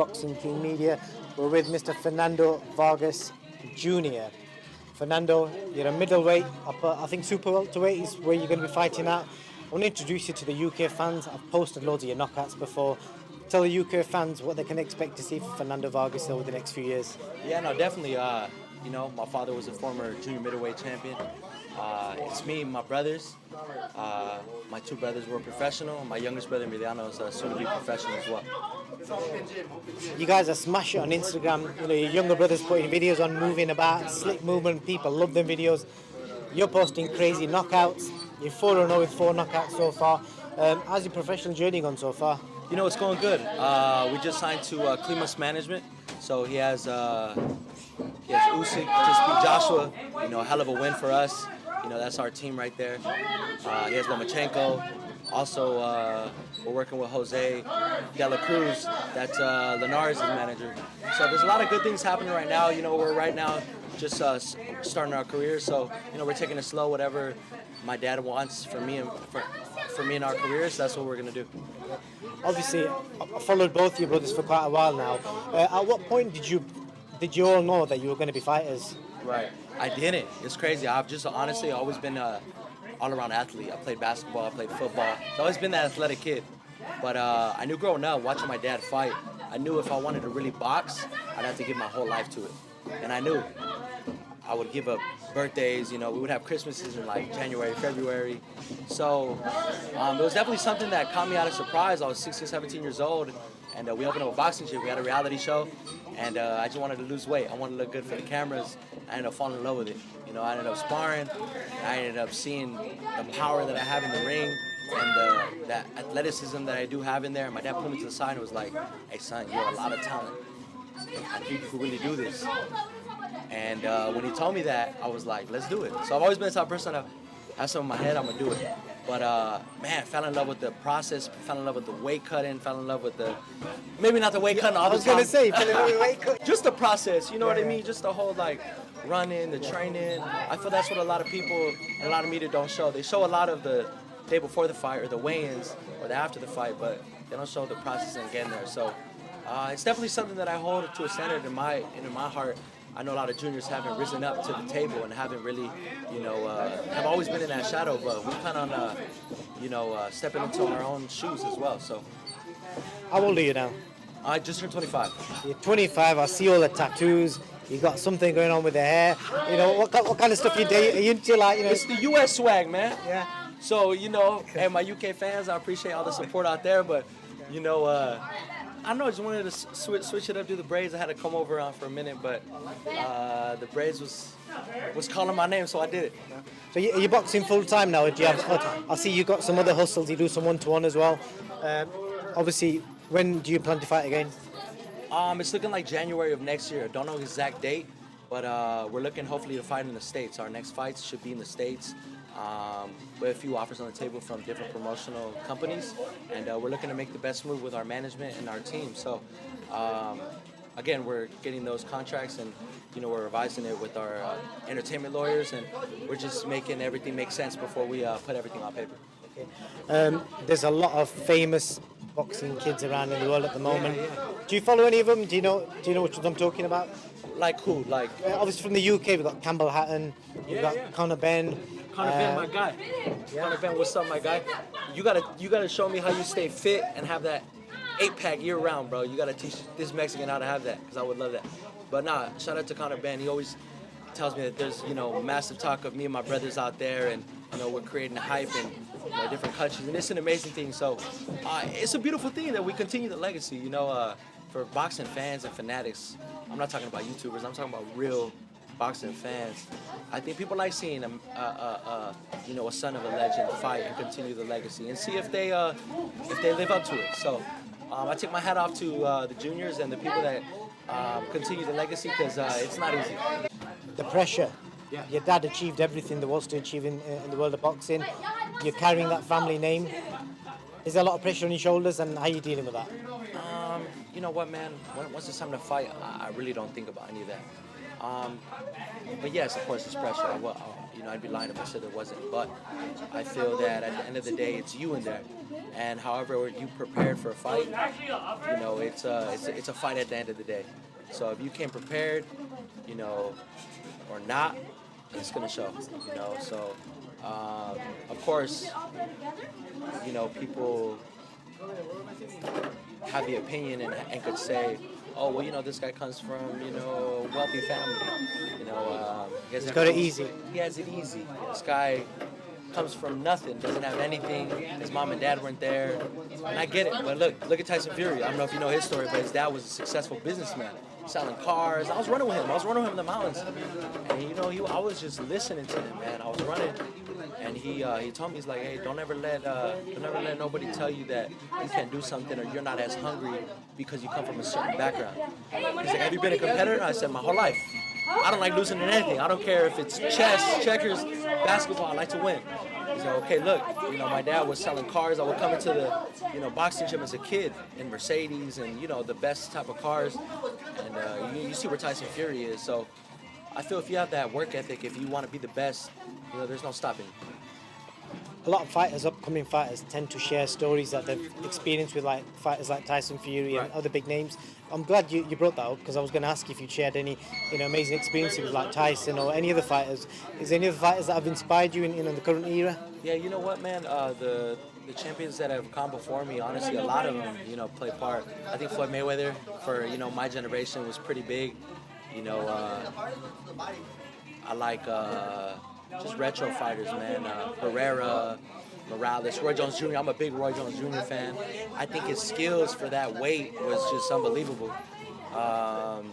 Boxing King Media. We're with Mr. Fernando Vargas Jr. Fernando, you're a middleweight, I think super welterweight is where you're going to be fighting at. I want to introduce you to the UK fans. I've posted loads of your knockouts before. Tell the UK fans what they can expect to see from Fernando Vargas over the next few years. Yeah, no, definitely. My father was a former junior middleweight champion. It's me and my brothers. My two brothers were professional. My youngest brother, Emiliano, is soon to be professional as well. You guys are smashing it on Instagram. You know, your younger brother's putting videos on, moving about, slick movement. People love them videos. You're posting crazy knockouts. You're 4-0 with 4 knockouts so far. How's your professional journey gone so far? You know, it's going good. We just signed to Klimas Management, so he has Usyk, just beat Joshua. You know, a hell of a win for us. You know, that's our team right there. He has Lomachenko. Also, we're working with Jose De La Cruz. That's Linares' manager. So there's a lot of good things happening right now. You know, we're right now just starting our career. So, you know, we're taking it slow. Whatever my dad wants for me and for me in our careers, that's what we're going to do. Obviously, I followed both your brothers for quite a while now. At what point did you all know that you were going to be fighters? Right. I didn't. It's crazy. I've just honestly always been all-around athlete. I played basketball. I played football. I've always been that athletic kid. But I knew growing up, watching my dad fight, I knew if I wanted to really box, I'd have to give my whole life to it. And I knew I would give up birthdays. You know, we would have Christmases in like January, February. So it was definitely something that caught me out of surprise. I was 16, 17 years old, and we opened up a boxing gym. We had a reality show, and I just wanted to lose weight. I wanted to look good for the cameras. I ended up falling in love with it. You know, I ended up sparring. I ended up seeing the power that I have in the ring and that athleticism that I do have in there. My dad put me to the side and was like, "Hey, son, you have a lot of talent. I think you could really do this." And when he told me that, I was like, let's do it. So I've always been the type of person that has something in my head, I'm going to do it. But, man, fell in love with the process, fell in love with the weight cutting, fell in love with maybe not the weight cutting all the time. I was going to say, fell in love with weight cutting. Just the process, you know what I mean? Just the whole, like, running, the training. I feel that's what a lot of people and a lot of media don't show. They show a lot of the day before the fight or the weigh-ins or the after the fight, but they don't show the process and getting there. So it's definitely something that I hold to a standard in my heart. I know a lot of juniors haven't risen up to the table and haven't really, have always been in that shadow, but we plan on, stepping into our own shoes as well. So, how old are you now? I just turned 25. You're 25. I see all the tattoos. You got something going on with the hair. You know, what kind of stuff you do? Are you into, like, you know? It's the U.S. swag, man. Yeah. So, hey, my UK fans, I appreciate all the support out there, but, I don't know, I just wanted to switch it up, do the braids. I had to come over for a minute, but the braids was calling my name, so I did it. So you're boxing full time now? Do you have? I see you got some other hustles. You do some 1-to-1 as well. Obviously, when do you plan to fight again? It's looking like January of next year. Don't know the exact date, but we're looking hopefully to fight in the States. Our next fights should be in the States. We have a few offers on the table from different promotional companies, and we're looking to make the best move with our management and our team. So, again, we're getting those contracts, and we're revising it with our entertainment lawyers, and we're just making everything make sense before we put everything on paper. Okay. There's a lot of famous boxing kids around in the world at the moment. Yeah. Do you follow any of them? Do you know which ones I'm talking about? Like who? Like obviously from the UK, we've got Campbell Hatton, we've got Conor Benn. Conor Benn, my guy. Conor Benn, what's up, my guy? You gotta show me how you stay fit and have that 8-pack year round, bro. You gotta teach this Mexican how to have that, because I would love that. But nah, shout out to Conor Benn. He always tells me that there's massive talk of me and my brothers out there, and we're creating a hype in different countries, and it's an amazing thing. So it's a beautiful thing that we continue the legacy. For boxing fans and fanatics. I'm not talking about YouTubers. I'm talking about real boxing fans. I think people like seeing a son of a legend fight and continue the legacy and see if they live up to it. So I take my hat off to the juniors and the people that continue the legacy, because it's not easy. The pressure. Yeah. Your dad achieved everything there was to achieve in the world of boxing. You're carrying that family name. Is there a lot of pressure on your shoulders, and how are you dealing with that? You know what, man? Once it's time to fight, I really don't think about any of that. But yes, of course, it's pressure. I'd be lying if I said there wasn't. But I feel that at the end of the day, it's you in there, and however you prepared for a fight, it's a fight at the end of the day. So if you came prepared, or not, it's gonna show. So of course, people have the opinion and could say, oh, well, this guy comes from, a wealthy family. He's got it easy. He has it easy. This guy comes from nothing, doesn't have anything. His mom and dad weren't there. And I get it, but look at Tyson Fury. I don't know if you know his story, but his dad was a successful businessman, selling cars. I was running with him. in the mountains. And, I was just listening to him, man. I was running. And he told me, he's like, hey, don't ever let nobody tell you that you can't do something or you're not as hungry because you come from a certain background. He's like, have you been a competitor? I said, my whole life. I don't like losing in anything. I don't care if it's chess, checkers, basketball. I like to win. He said, okay, look, my dad was selling cars. I would come into the, boxing gym as a kid in Mercedes and, the best type of cars. And you see where Tyson Fury is. So I feel if you have that work ethic, if you want to be the best, there's no stopping. A lot of fighters, upcoming fighters, tend to share stories that they've experienced with fighters like Tyson Fury and other big names. I'm glad you brought that up because I was going to ask if you shared any amazing experiences with like Tyson or any other fighters. Is there any other fighters that have inspired you in the current era? Yeah, you know what, man? The champions that have come before me, honestly, a lot of them, play part. I think Floyd Mayweather for my generation was pretty big. I like just retro fighters, man. Herrera, Morales, Roy Jones Jr. I'm a big Roy Jones Jr. fan. I think his skills for that weight was just unbelievable. The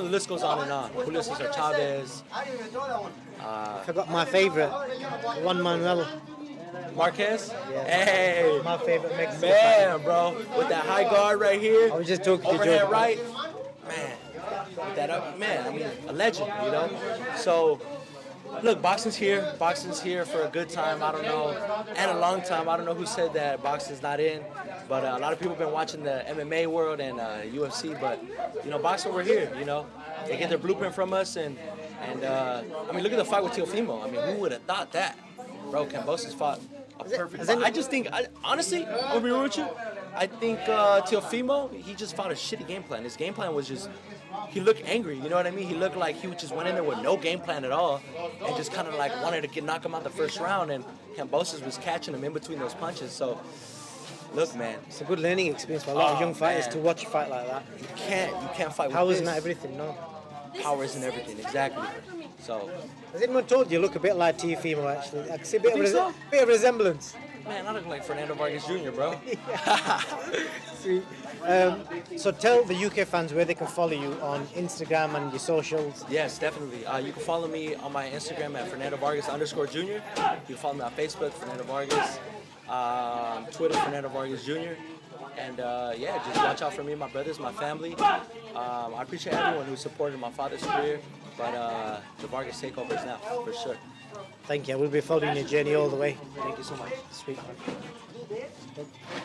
list goes on and on. Julio Cesar Chavez. I forgot my favorite, Juan Manuel Marquez? Yeah. Hey! My favorite Mexican Man, bro. With that high guard right here. I was just talking to overhand Joe. right. Man. With that up, man, I mean, a legend, So, look, boxing's here. Boxing's here for a good time, I don't know, and a long time. I don't know who said that boxing's not in, but a lot of people have been watching the MMA world and UFC, but, boxing, we're here, They get their blueprint from us, and look at the fight with Teofimo. I mean, who would have thought that? Bro, Kambosos fought a perfect fight. I just think, honestly, I'm going to be real with you, I think Teofimo, he just fought a shitty game plan. His game plan was just, he looked angry, you know what I mean? He looked like he just went in there with no game plan at all and just kind of like wanted to knock him out the first round, and Kambosos was catching him in between those punches. So, look, man. It's a good learning experience for a lot of young fighters to watch a fight like that. You can't fight with Power this. isn't everything, no. Power isn't everything, exactly. So, has anyone told you look a bit like Teofimo, actually? I can see a bit of resemblance. Man, I look like Fernando Vargas Jr., bro. Sweet. So tell the UK fans where they can follow you on Instagram and your socials. Yes, definitely. You can follow me on my Instagram at Fernando Vargas _Jr. You can follow me on Facebook, Fernando Vargas. Twitter, Fernando Vargas Jr. And just watch out for me, my brothers, my family. I appreciate everyone who supported my father's career, but the Vargas takeover is now, for sure. Thank you. We'll be following your journey all the way. Thank you so much. Sweet, man.